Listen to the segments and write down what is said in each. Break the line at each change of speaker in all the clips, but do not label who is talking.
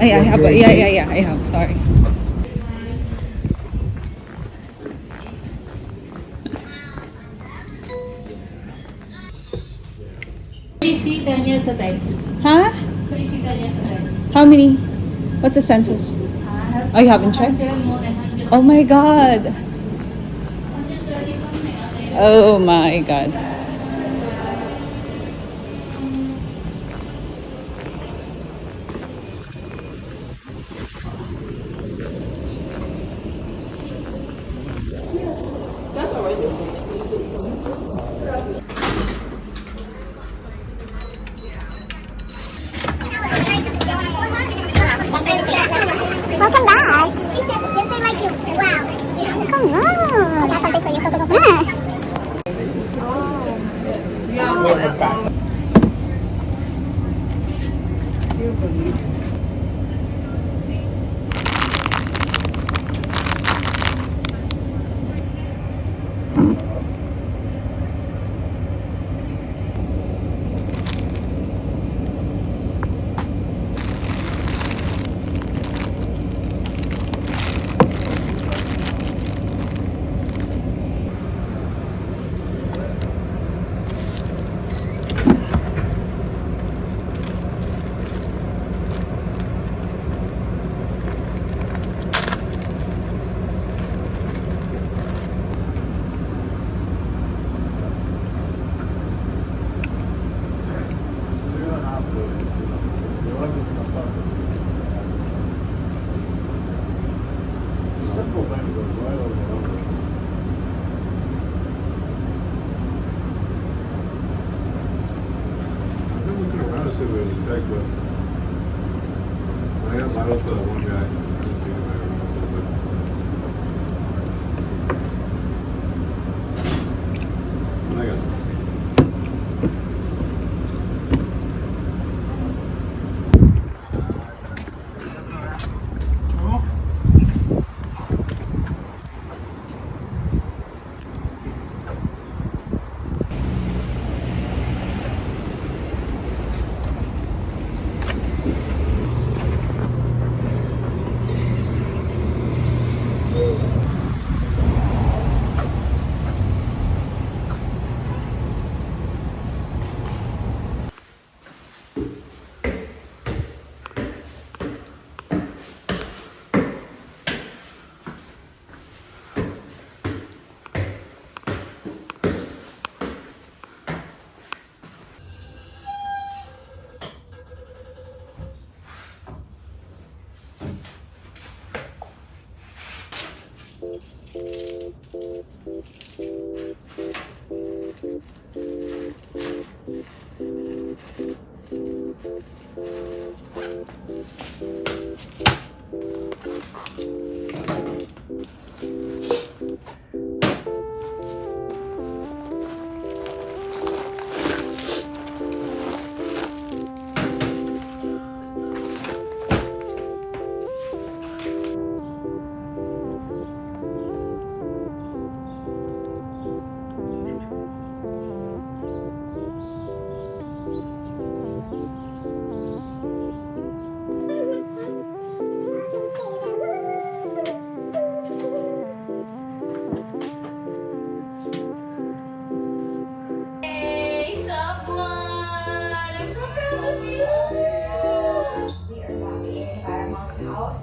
I have. Yeah. I have. Sorry.
Easy 10 years a day.
Huh?
So easy 10 years a day.
How many? What's the census? Oh, you haven't checked? Oh my God. Oh my God.
Welcome back. She said the same thing like you. Wow. Come on. I got something for you.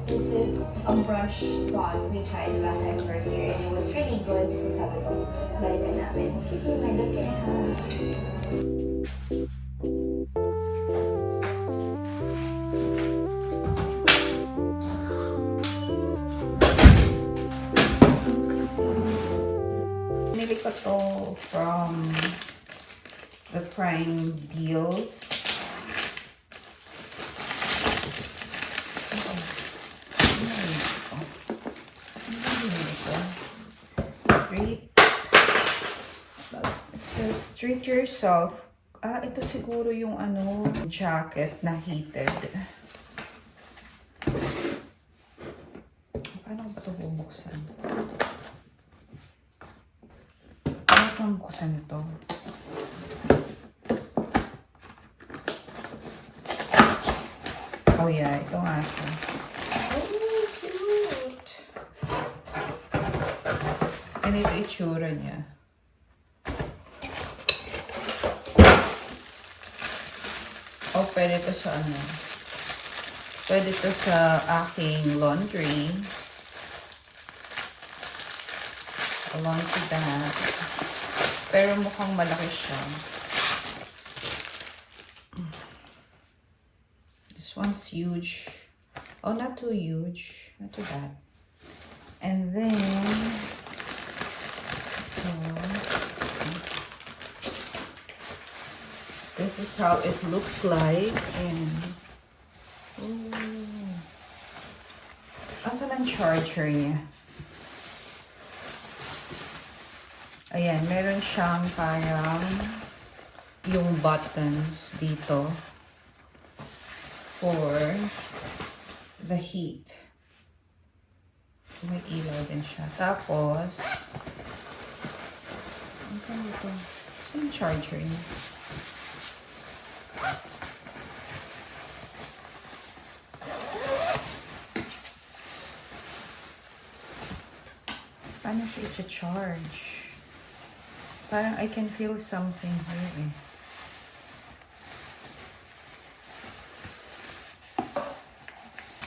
This is a brunch spot we tried last time we were here and it was really good. So sabi ko, balikan namin. Excuse me, my look can I have?
Binili ko to from the Prime Deals. It says treat yourself. Ito siguro yung jacket na heated. Paano ba ito bubuksan? Paano ito buksan ito?
Oh yeah, ito nga siya. Oh, cute! Ganito itsura niya. Oh, pwede to sa ano. Pwede to sa aking laundry. A laundry bag. Pero mukhang malaki siya. This one's huge. Oh, not too huge. Not too bad. And then, this is how it looks like. And, asan ang charger niya? Ayan, meron siyang parang yung buttons dito for the heat. May ilaw din siya. Tapos, ano ka dito? Saan yung charger niya? Paano siya i-charge? Parang I can feel something here eh.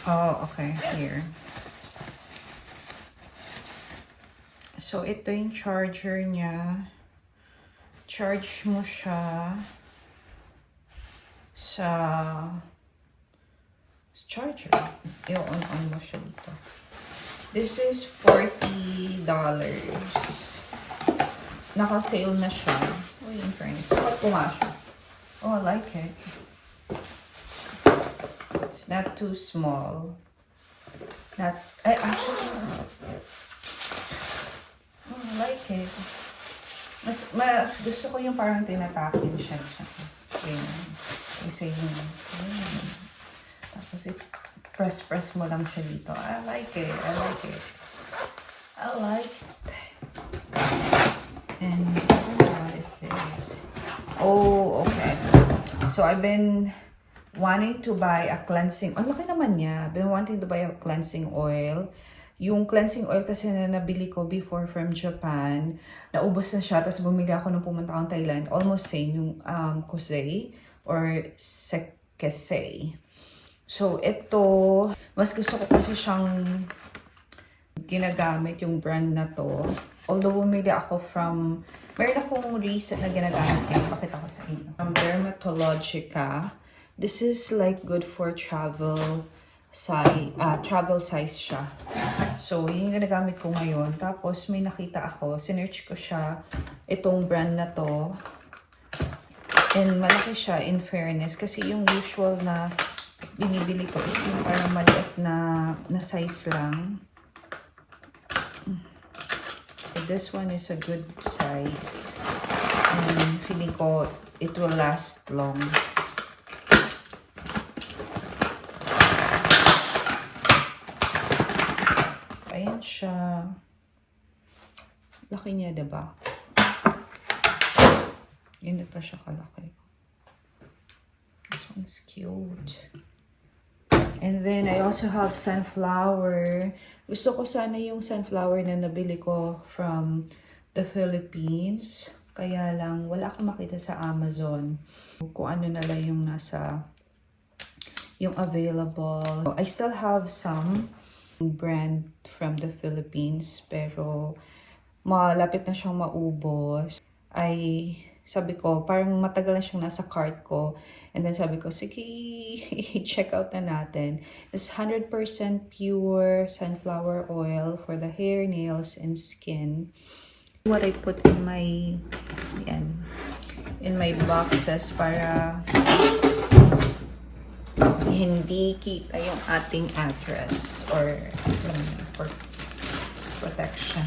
Oh, okay. Here. So, ito yung charger niya. Charge mo siya sa charger. I-on mo siya dito. This is $40. Naka-sale na siya. Uy, in fairness. Sukat ko nga siya. Oh, I like it. It's not too small. Actually, oh, I like it. Mas gusto ko yung parang tinatakin siya. Ganyan. Kasi yung, tapos press mo lang siya dito. I like it. I like it. I like it. And what is this? Oh, okay. So I've been wanting to buy a cleansing. Ang laki naman niya. I've been wanting to buy a cleansing oil. Yung cleansing oil kasi na nabili ko before from Japan, naubos na siya. Tapos bumili ako nung pumunta akong Thailand. Almost same yung Kosei or Sekesei. So ito, mas gusto ko kasi siyang ginagamit yung brand na to. Although bumili ako from, meron akong recent na ginagamit kaya pakita ko sa inyo. From Dermatologica. This is like good for travel size siya. So, yun yung ginagamit ko ngayon. Tapos, may nakita ako. Sinearch ko siya. Itong brand na to. And malaki siya in fairness. Kasi yung usual na binibili ko is yung parang maliit na size lang. So, this one is a good size. And feeling ko it will last long. Ayan siya. Laki niya, diba? Hindi pa siya kalaki. This one's cute. And then, I also have sunflower. Gusto ko sana yung sunflower na nabili ko from the Philippines. Kaya lang, wala akong makita sa Amazon. Kung ano na lang yung nasa, yung available. I still have some brand from the Philippines, pero malapit na siyang maubos. Sabi ko, parang matagal na siyang nasa cart ko. And then sabi ko, sige, check out na natin. It's 100% pure sunflower oil for the hair, nails, and skin. What I put in my, in my boxes para hindi kita yung ating address or for protection.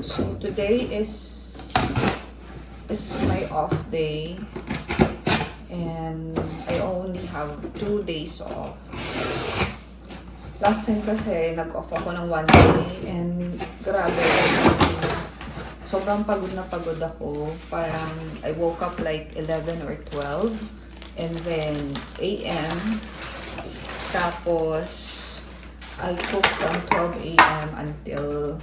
So today is my off day and I only have 2 days off. Last time kasi, nag-off ako ng 1 day and grabe. Sobrang pagod na pagod ako. Parang I woke up like 11 or 12 and then a.m. Tapos I cooked from 12 a.m. until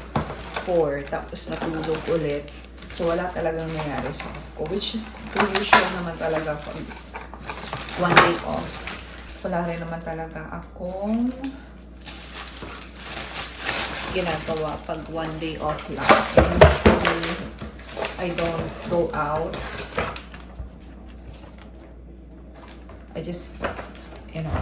4. Tapos natulog ulit. So wala talagang nangyari sa ako. Which is the usual naman talaga pag 1 day off. Wala rin naman talaga akong ginagawa pag 1 day off lang. And I don't go out. I just, you know,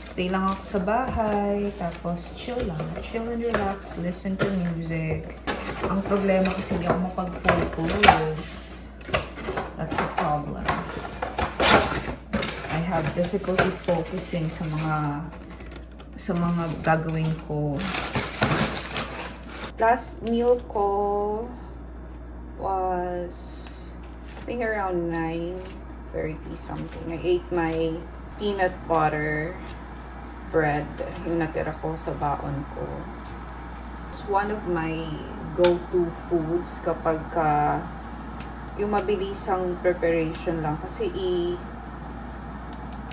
stay lang ako sa bahay, tapos chill lang. Chill and relax, listen to music. Ang problema kasi hindi ako mapag-focus. That's the problem. I have difficulty focusing sa mga gagawin ko. Last meal ko was, I think around 9:30 something. I ate my peanut butter bread, yung natira ko sa baon ko. It's one of my go-to foods kapag yung mabilisang preparation lang. Kasi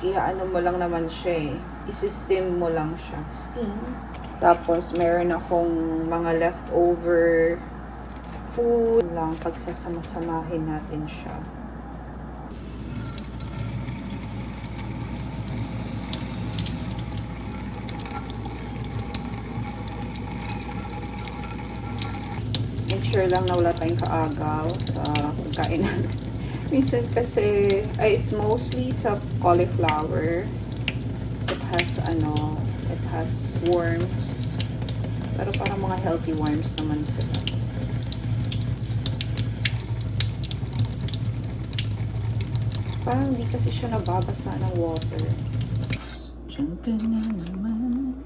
i-ano mo lang naman siya eh. I-steam mo lang siya. Steam. Tapos, meron akong mga leftover food lang. Pagsasama-samahin natin siya. Make sure lang na wala tayong kaagaw sa pagkain natin. Minsan kasi, it's mostly sa cauliflower. It has worms. Pero parang mga healthy worms naman sila. Parang hindi kasi siya nababasa ng water. Diyan ka na naman.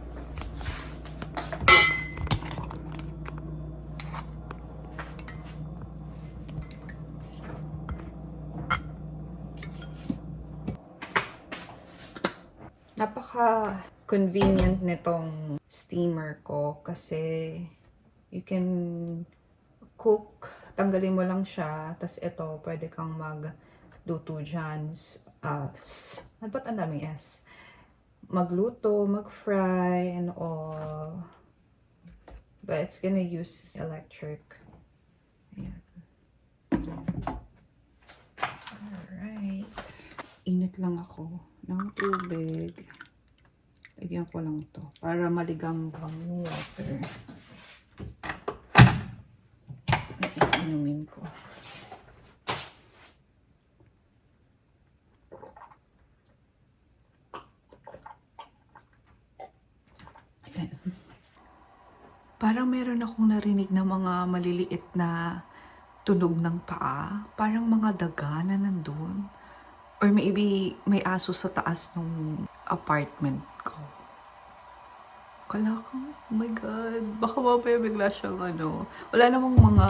Napaka-convenient nitong steamer ko kasi you can cook, tanggalin mo lang siya, tas ito, pwede kang magluto dyan. Ba't ang daming S? Magluto, mag-fry, and all. But it's gonna use electric. Ayan. Alright. Init lang ako ng tubig. Lagyan ko lang to para maligamgam yung water. Inumin ko. Ayan. Parang meron akong narinig na mga maliliit na tunog ng paa. Parang mga daga na nandun. Or maybe may aso sa taas ng apartment ko. Kala ko, oh my God, baka mamaya bigla siyang wala namang mga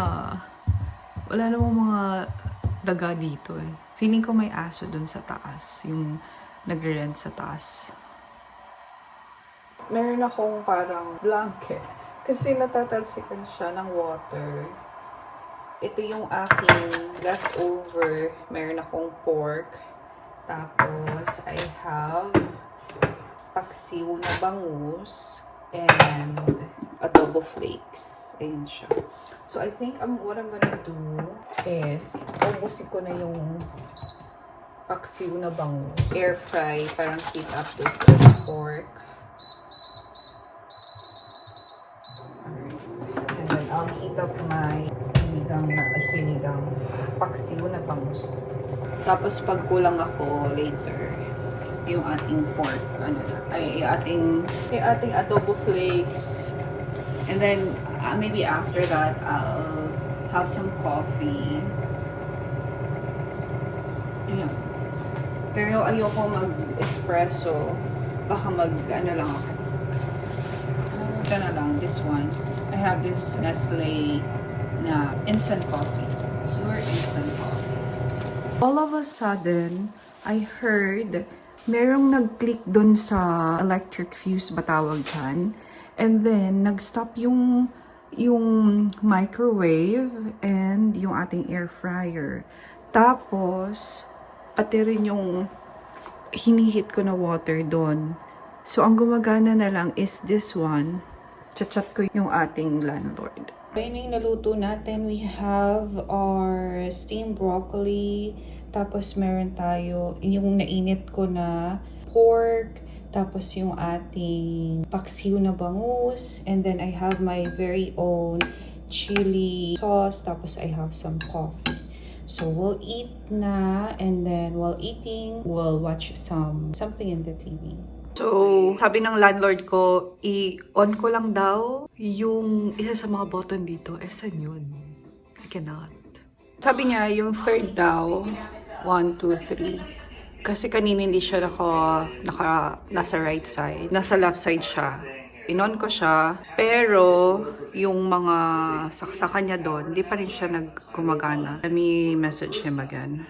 daga dito eh. Feeling ko may aso dun sa taas, yung nagre-rent sa taas. Meron akong parang blanket kasi natatalsikan siya ng water. Ito yung aking leftover. Meron akong pork. Tapos, I have paksiw na bangus and adobo flakes. Ayan siya. So, I think what I'm gonna do is, ubusin ko na yung paksiw na bangus. Air fry, parang heat up this pork. Alright. And then, I'll heat up my sinigang paksiw na bangus. Tapos pag kulang ako later, yung ating pork, yung ating adobo flakes. And then maybe after that, I'll have some coffee. Ayan. Pero ayoko mag-espresso. Baka lang ako. Ito na lang, this one. I have this Nestle na instant coffee. Pure instant coffee. All of a sudden, I heard merong nag-click dun sa electric fuse ba tawag dyan. And then, nag-stop yung microwave and yung ating air fryer. Tapos, pati rin yung hinihit ko na water doon. So, ang gumagana na lang is this one. Chat-chat ko yung ating landlord. Ayun yung naluto natin. We have our steamed broccoli. Tapos, meron tayo yung nainit ko na pork. Tapos, yung ating paksiw na bangus. And then, I have my very own chili sauce. Tapos, I have some coffee. So, we'll eat na, and then while eating, we'll watch something in the TV. So, sabi ng landlord ko, i-on ko lang daw yung isa sa mga button dito. Saan yun? I cannot. Sabi niya, yung third daw, 1, 2, 3. Kasi kanina hindi siya nasa right side. Nasa left side siya. Inon ko siya, pero yung mga saksakan niya doon, hindi pa rin siya gumagana. Let me message him again.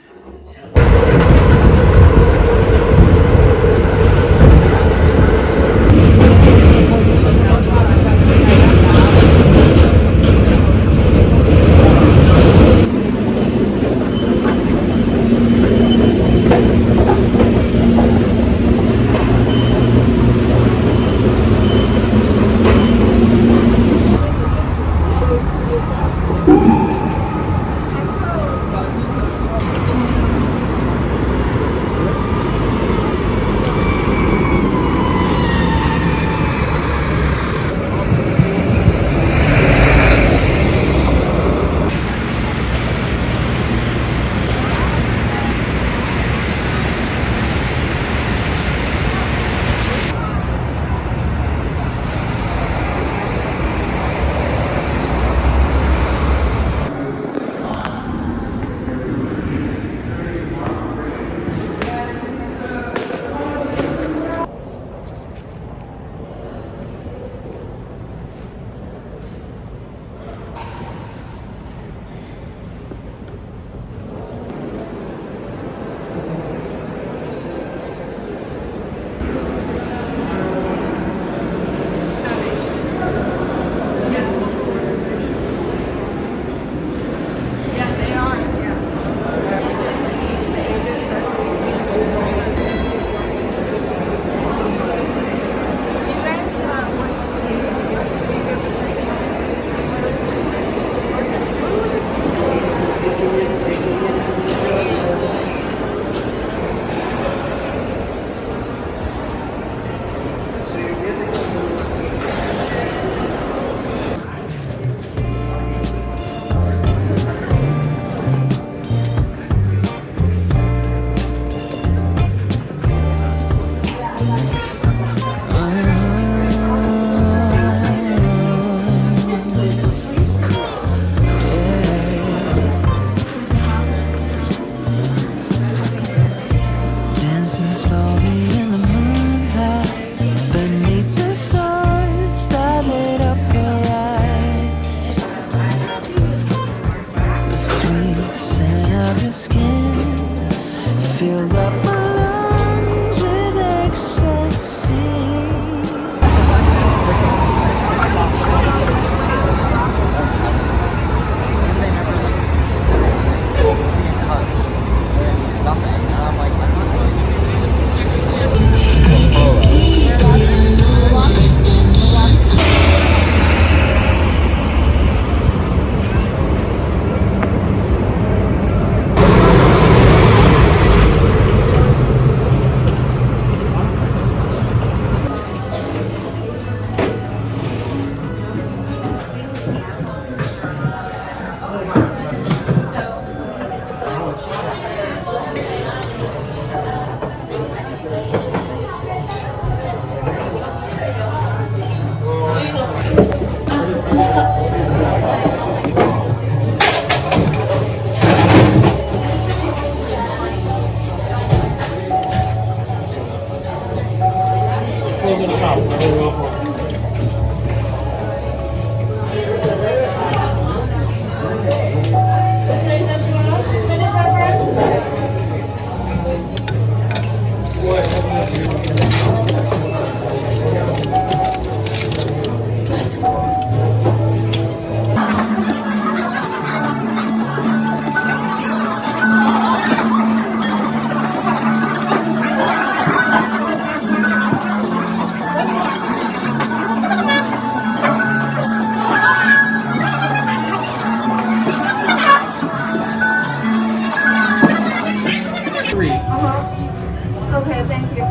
Okay, thank you.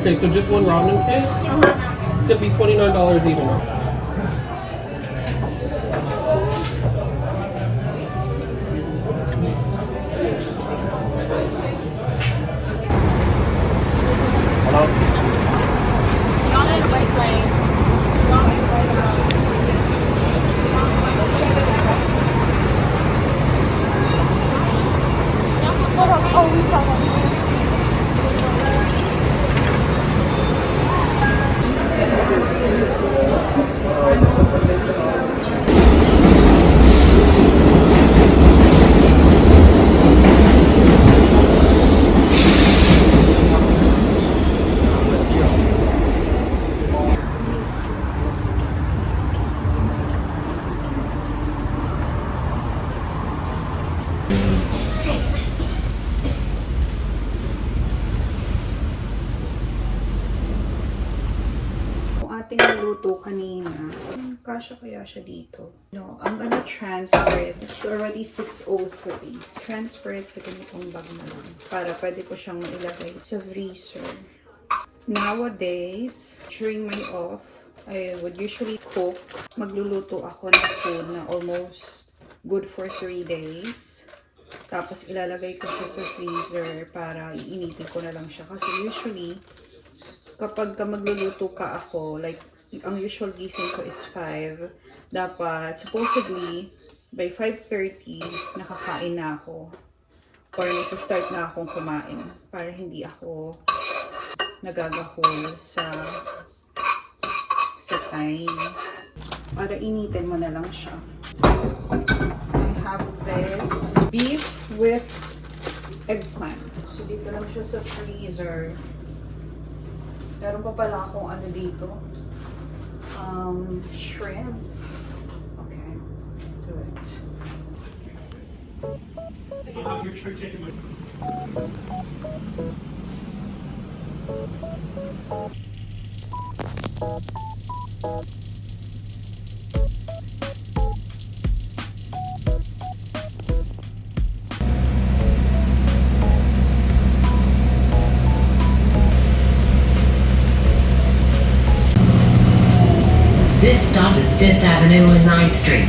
Okay, so just one ramen kit? It's gonna be $29 even.
Yung ating niluto kanina, kasya kaya siya dito. No, I'm gonna transfer it. It's already 6:03. Transfer it sa ganitong bag na lang para pwede ko siyang mailagay sa freezer. Nowadays, during my off, I would usually cook. Magluluto ako ng food na almost good for 3 days. Tapos ilalagay ko siya sa freezer para iinitin ko na lang siya. Kasi usually, kapag magluluto ka ako, like, ang usual gising ko is 5. Dapat, supposedly, by 5:30, nakakain na ako. Or nasa-start na akong kumain. Para hindi ako nagagahol sa time. Para initin mo na lang siya. I have this beef with eggplant. So, dito lang siya sa freezer. Meron pa pala akong ano dito. Shrimp. Okay. Do it.
This stop is 5th Avenue and 9th Street.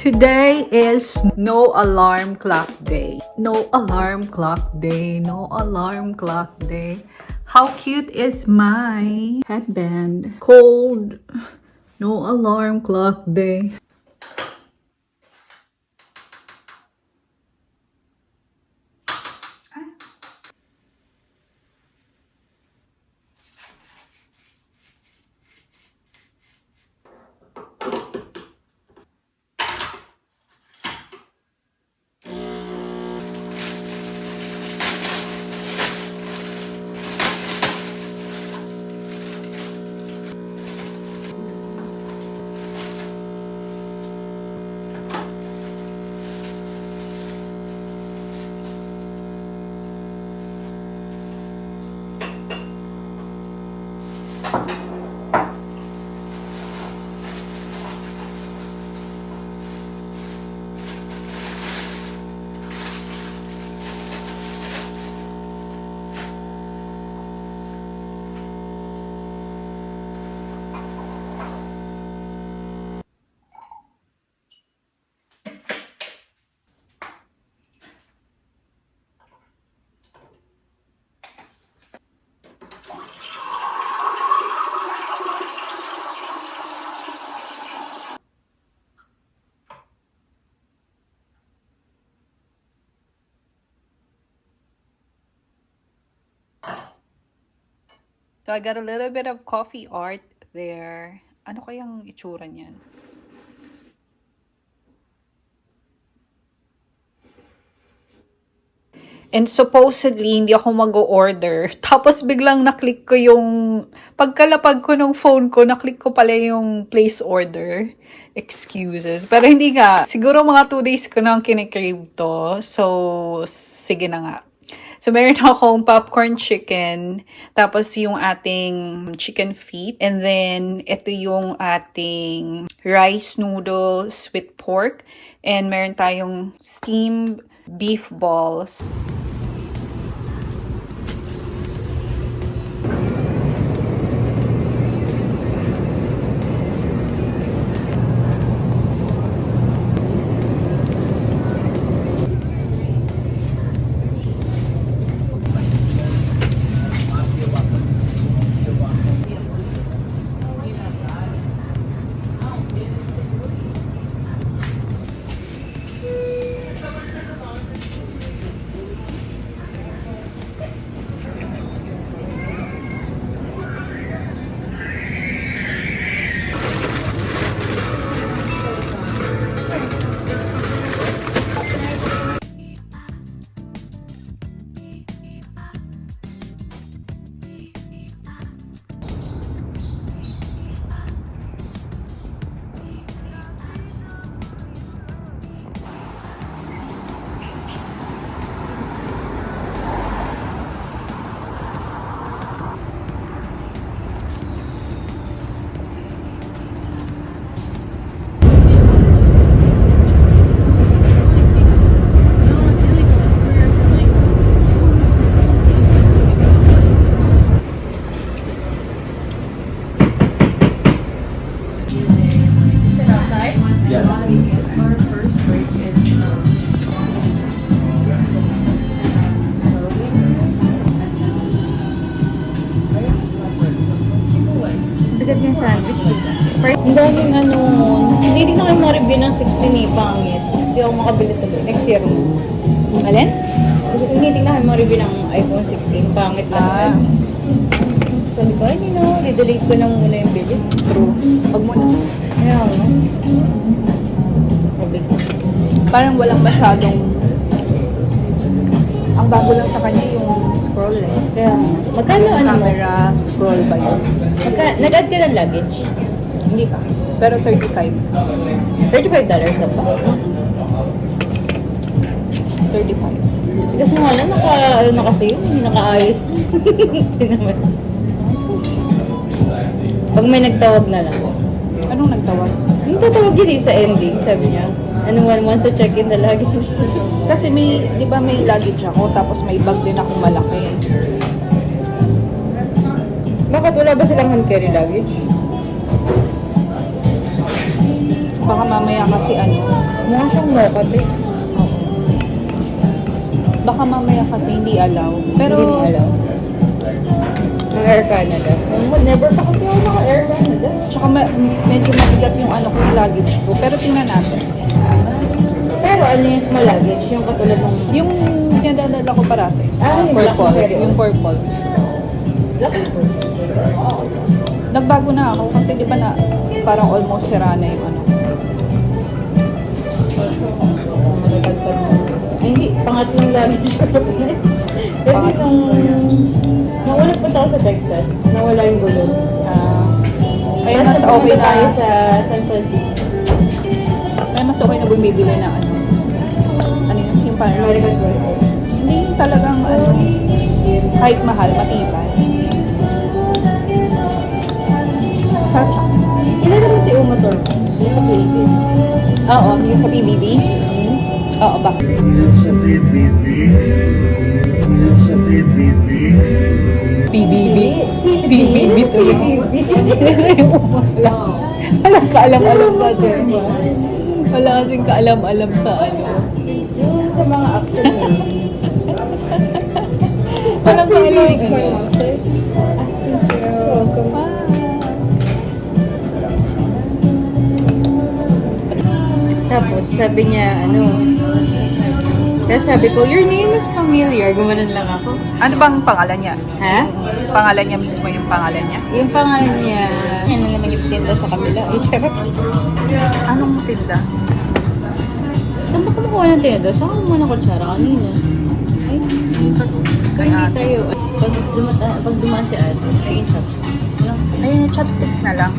Today is no alarm clock day. No alarm clock day. No alarm clock day. How cute is my headband? Cold. No alarm clock day. So I got a little bit of coffee art there. Ano kayang itsura niyan? And supposedly, hindi ako mag-order. Tapos biglang naklik ko yung, pagkalapag ko ng phone ko, naklik ko pala yung place order. Excuses. Pero hindi nga. Siguro mga 2 days ko nang kinikrave to. So, sige na nga. So, meron akong popcorn chicken. Tapos yung ating chicken feet. And then, ito yung ating rice noodles with pork. And meron tayong steamed beef balls.
Bigat yung sandwich. Ang daming ano, hindi na kayo ma-review ng 16 eh, pangit. Hindi ako makabili tuloy. Next year. Alin? Kasi kung hindi na kayo ma-review ng iPhone 16, pangit lang. Sabi ko, ay, i-delete ko na muna yung video.
True. Wag mo na.
Kaya ano? Sabi ko.
Parang walang masyadong... Ang bago lang sa kanya yung scroll eh.
Kaya, magkano ano mo?
Camera scroll ba yun?
Nag-add ka ng luggage?
Hindi pa. Pero 35.
$35 na pa.
35.
Kasi nga lang, ano na kasi yun, hindi nakaayos. Hindi naman. Pag may nagtawag na lang.
Anong nagtawag?
Yung tatawag yun eh sa ending, sabi niya. Ano once to check in the luggage.
Kasi may, di ba may luggage ako, tapos may bag din akong malaki.
Bakit wala ba silang hand carry luggage?
Baka mamaya kasi ano,
Mukha siyang mokat eh.
baka mamaya kasi hindi allow. Pero,
Hindi mo alam. Ang Air Canada. Never pa kasi ako naka-Air Canada.
tsaka medyo mabigat yung ano ko, yung luggage ko. Pero tingnan natin.
Pero ano yung small luggage? Yung katulad ng...
Yung pinadadala ko parati.
Yung black
Purple.
na carry-on.
Yung purple.
Black purple.
Nagbago na ako kasi di ba na parang almost sira na yung ano.
Matatagpad mo. Ay, hindi. Pangatlong luggage ko pa pala. Kasi nung nauna punta ako sa Texas, nawala yung gulong.
Kaya
Tapos
mas okay
pumunta
na,
tayo sa San Francisco.
kaya mas okay na bumibili na ano. Ano yun? Yung parang,
American Tourister.
hindi yung talagang ano, kahit mahal, matibay. Sarap siya.
Kilala mo si Uma Thurman? Yung sa Philippines.
Oo, yung sa PBB. Oo, ba? PBB. PBB to yun. Walang kaalam-alam ba dyan? Wala kasing kaalam-alam sa ano.
Yung sa mga action movies.
Walang kaalam-alam.
Tapos sabi niya, ano, Kaya sabi ko, your name is familiar. Gumanon lang ako.
Ano bang pangalan niya?
Ha?
Pangalan niya mismo yung pangalan niya?
Yung pangalan niya, ano naman yung tinda sa kabila?
Anong tinda?
Saan ba kumukuha ng tinda? Saan ka kumuha ng kutsara kanina? Ay, so hindi tayo. Pag dumaan si ate, ay chopstick.
Ayun, chopsticks na lang.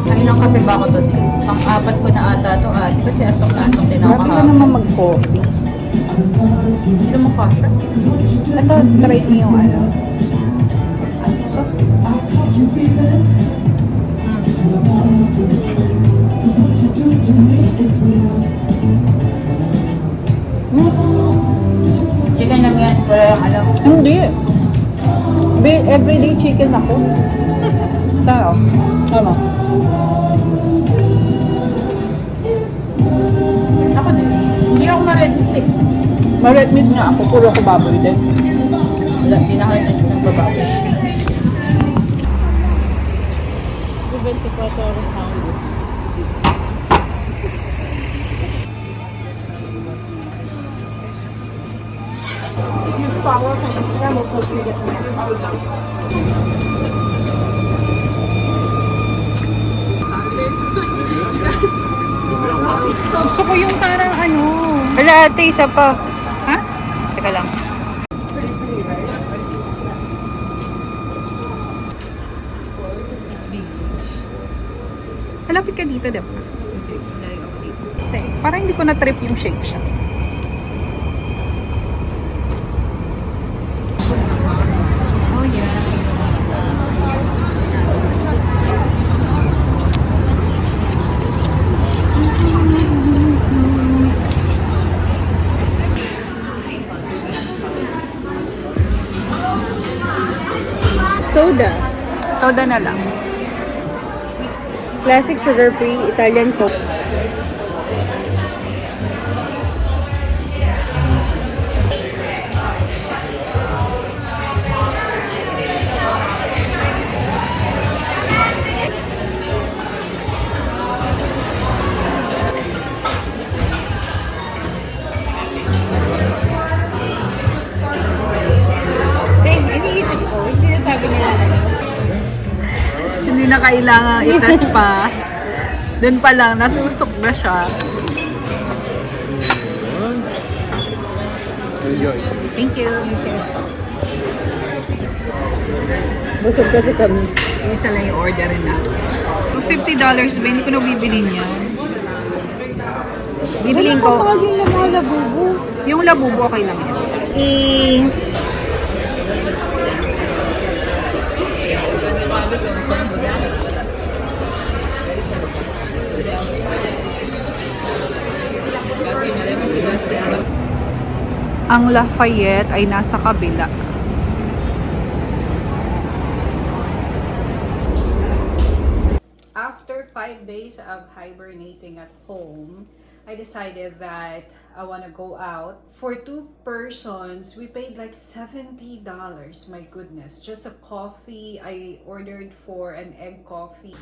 Kaninang kape ba ako doon? Pang-apat ko na ata ito. Di ba si Atong na Atong din ako
Grabe ka
kahapon?
naman mag-coffee.
Sino mo coffee?
Ito, try mo yung ano.
Sauce.
Chicken lang yan. Wala lang alam.
Hindi. Everyday chicken ako. Tao. Tama. Ako din. Hindi ako ma-red meat. Ma-red meat nga ako. Puro ko baboy din. Wala, hindi na kayo ng bababoy.
24 hours na ako gusto.
If you follow us on Instagram, we'll post you get them.
Gusto ko yung parang ano.
Wala ate, isa pa.
Ha? Teka lang. Malapit ka dito, diba? Parang hindi ko na-trip yung shake siya. Oh, yeah.
Soda.
Soda na lang.
Classic sugar-free Italian Coke. Iniisip ko, yung sinasabi nila ano.
Hindi na kailangan itas pa. Doon pa lang, natusok na siya.
Enjoy.
Thank you.
Busog kasi kami.
Isa lang yung orderin na. $50 ba? Hindi ko na bibilin yan. Bibilin ko.
Yung mga labubo.
Yung labubo, okay lang yan. Ang Lafayette ay nasa kabila. After 5 days of hibernating at home, I decided that I want to go out. For 2 persons, we paid like $70. My goodness. Just a coffee. I ordered for an egg coffee.